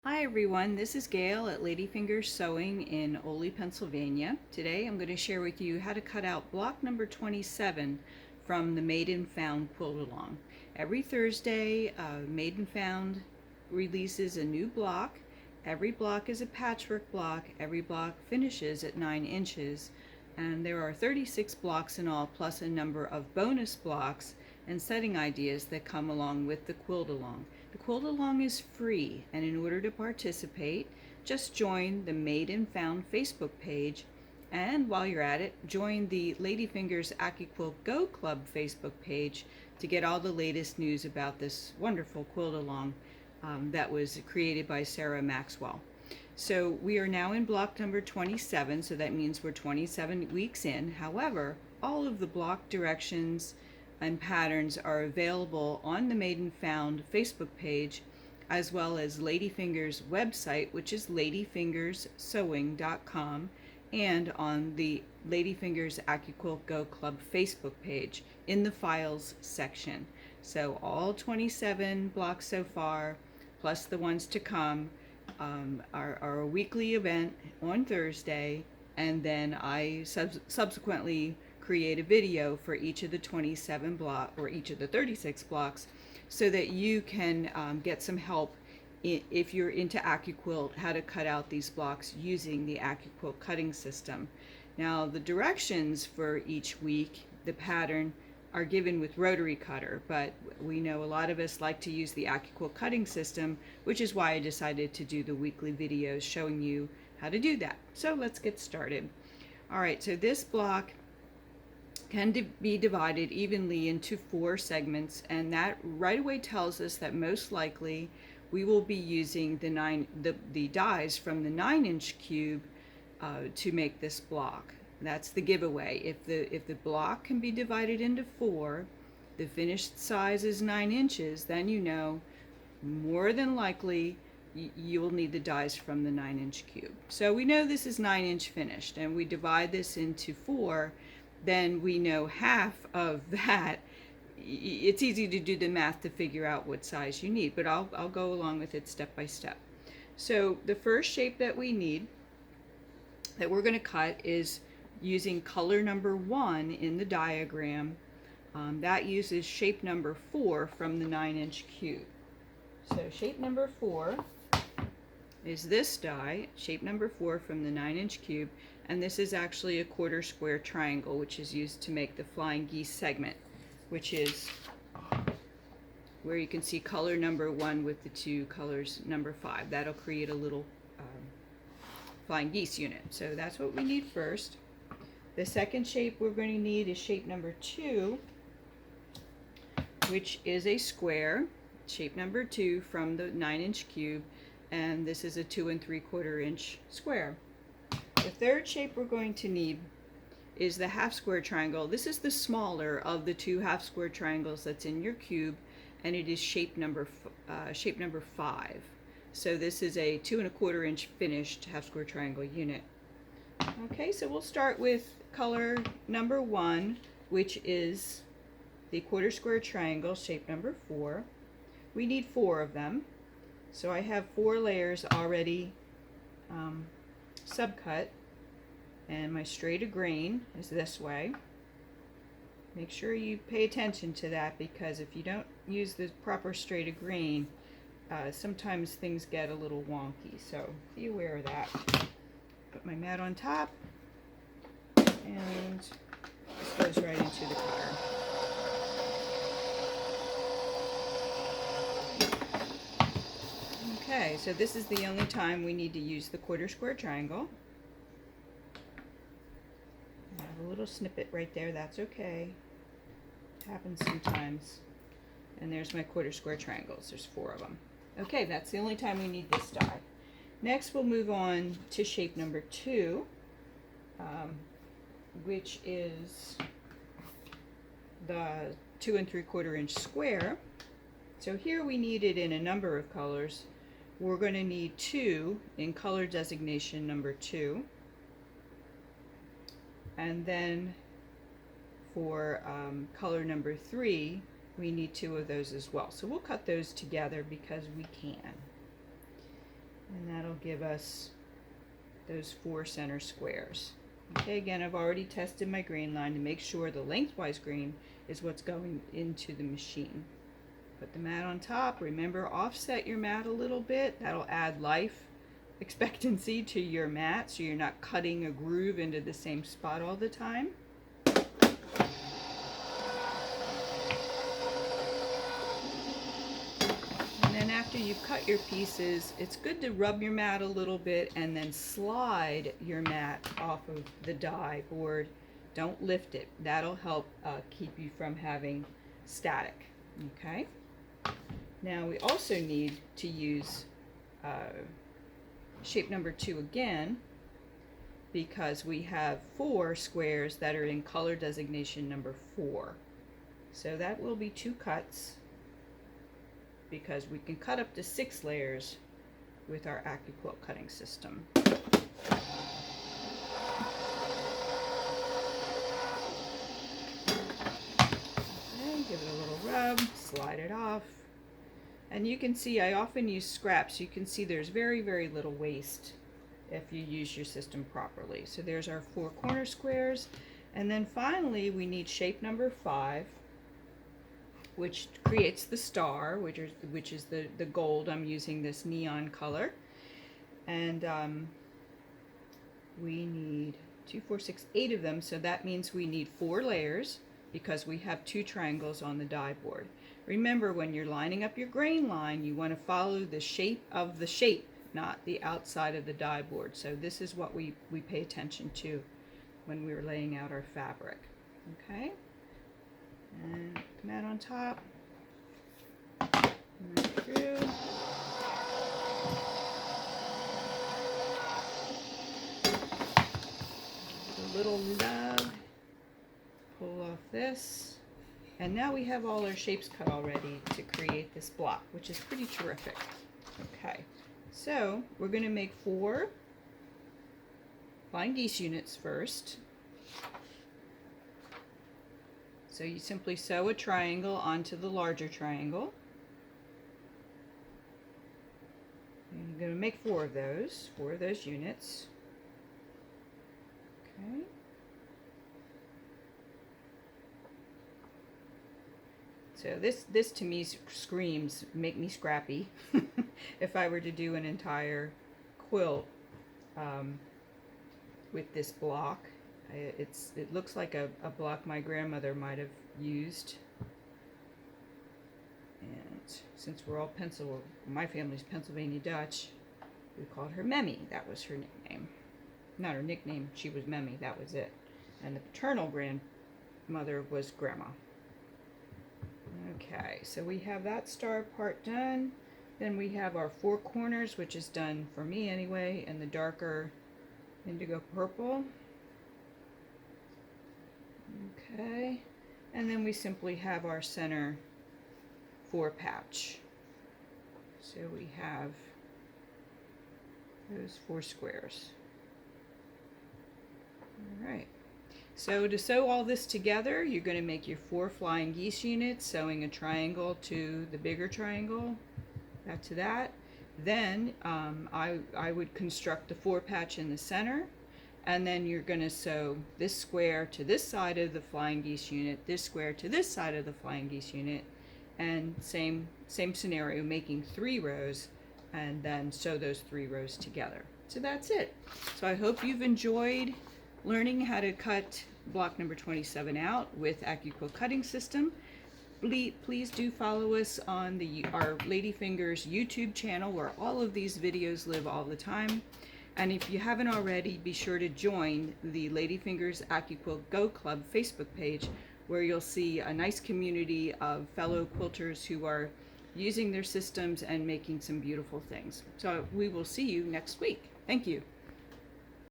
Hi everyone, this is Gail at Ladyfingers Sewing in Ole, Pennsylvania. Today I'm going to share with you how to cut out block number 27 from the Made and Found Quilt Along. Every Thursday, Made and Found releases a new block. Every block is a patchwork block. Every block finishes at 9 inches. And there are 36 blocks in all, plus a number of bonus blocks and setting ideas that come along with the quilt along. The quilt along is free, and in order to participate, just join the Made and Found Facebook page, and while you're at it, join the Ladyfingers Accuquilt Go Club Facebook page to get all the latest news about this wonderful quilt along that was created by Sarah Maxwell. So we are now in block number 27, so that means we're 27 weeks in. However, all of the block directions and patterns are available on the Made and Found Facebook page, as well as Ladyfingers website, which is ladyfingerssewing.com, and on the Ladyfingers Accuquilt Go Club Facebook page in the files section. So all 27 blocks so far, plus the ones to come, are a weekly event on Thursday, and then I subsequently create a video for each of the 27 block or each of the 36 blocks so that you can get some help if you're into Accuquilt, how to cut out these blocks using the Accuquilt cutting system. Now the directions for each week, the pattern, are given with rotary cutter, but we know a lot of us like to use the Accuquilt cutting system, which is why I decided to do the weekly videos showing you how to do that. So let's get started. All right, so this block can be divided evenly into 4 segments, and that right away tells us that most likely we will be using the dies from the 9-inch cube to make this block. That's the giveaway. If the block can be divided into 4, the finished size is 9 inches, then you know more than likely you will need the dies from the 9-inch cube. So we know this is 9-inch finished, and we divide this into 4, then we know half of that. It's easy to do the math to figure out what size you need, but I'll go along with it step by step. So the first shape that we need, that we're going to cut, is using color number 1 in the diagram. That uses shape number 4 from the 9-inch cube. So shape number 4 is this die, shape number 4 from the 9-inch cube, and this is actually a quarter square triangle, which is used to make the flying geese segment, which is where you can see color number 1 with the 2 colors number 5. That'll create a little flying geese unit. So that's what we need first. The second shape we're going to need is shape number 2, which is a square, shape number 2 from the 9-inch cube, and this is a 2 3/4 inch square. The third shape we're going to need is the half square triangle. This is the smaller of the 2 half square triangles that's in your cube, and it is shape number 5. So this is a 2 1/4 inch finished half square triangle unit. Okay, so we'll start with color number 1, which is the quarter square triangle, shape number 4. We need 4 of them. So I have 4 layers already subcut, and my straight of grain is this way. Make sure you pay attention to that, because if you don't use the proper straight of grain, sometimes things get a little wonky, so be aware of that. Put my mat on top, and this goes right into the cutter. Okay, so this is the only time we need to use the quarter square triangle. I have a little snippet right there, that's okay. It happens sometimes. And there's my quarter square triangles, there's 4 of them. Okay, that's the only time we need this die. Next we'll move on to shape number 2, which is the 2 3/4 inch square. So here we need it in a number of colors. We're going to need 2 in color designation number 2. And then for color number 3, we need 2 of those as well. So we'll cut those together because we can. that'll give us those 4 center squares. Okay, again, I've already tested my grain line to make sure the lengthwise grain is what's going into the machine. Put the mat on top. Remember, offset your mat a little bit. That'll add life expectancy to your mat so you're not cutting a groove into the same spot all the time. And then after you've cut your pieces, it's good to rub your mat a little bit and then slide your mat off of the die board. Don't lift it. That'll help keep you from having static. Okay? Now we also need to use shape number 2 again, because we have 4 squares that are in color designation number 4. So that will be 2 cuts, because we can cut up to 6 layers with our Accuquilt cutting system. Okay, give it a little rub, slide it off. And you can see I often use scraps. You can see there's very, very little waste if you use your system properly. So there's our 4 corner squares. And then finally we need shape number 5, which creates the star, which is the gold. I'm using this neon color. And we need 2, 4, 6, 8 of them. So that means we need 4 layers because we have 2 triangles on the die board. Remember, when you're lining up your grain line, you want to follow the shape of the shape, not the outside of the die board. So this is what we pay attention to when we're laying out our fabric. Okay? And put the mat on top. Right through. A little love. Pull off this. And now we have all our shapes cut already to create this block, which is pretty terrific. Okay, so we're going to make 4 flying geese units first. So you simply sew a triangle onto the larger triangle. And you're going to make 4 of those units. Okay. So this to me screams, make me scrappy. If I were to do an entire quilt with this block, it looks like a block my grandmother might have used. And since we're all my family's Pennsylvania Dutch, we called her Memmy. That was her nickname. Not her nickname, she was Memmy, that was it. And the paternal grandmother was Grandma. Okay, so we have that star part done. Then we have our 4 corners, which is done for me anyway, in the darker indigo purple. Okay, and then we simply have our center 4 pouch. So we have those 4 squares. All right. So to sew all this together, you're going to make your 4 flying geese units, sewing a triangle to the bigger triangle, back to that. Then I would construct the 4 patch in the center, and then you're going to sew this square to this side of the flying geese unit, this square to this side of the flying geese unit, and same scenario, making 3 rows, and then sew those 3 rows together. So that's it. So I hope you've enjoyed learning how to cut block number 27 out with Accuquilt cutting system. Please do follow us on our Ladyfingers YouTube channel, where all of these videos live all the time. And if you haven't already, be sure to join the Ladyfingers Accuquilt Go Club Facebook page, where you'll see a nice community of fellow quilters who are using their systems and making some beautiful things. So we will see you next week. Thank you.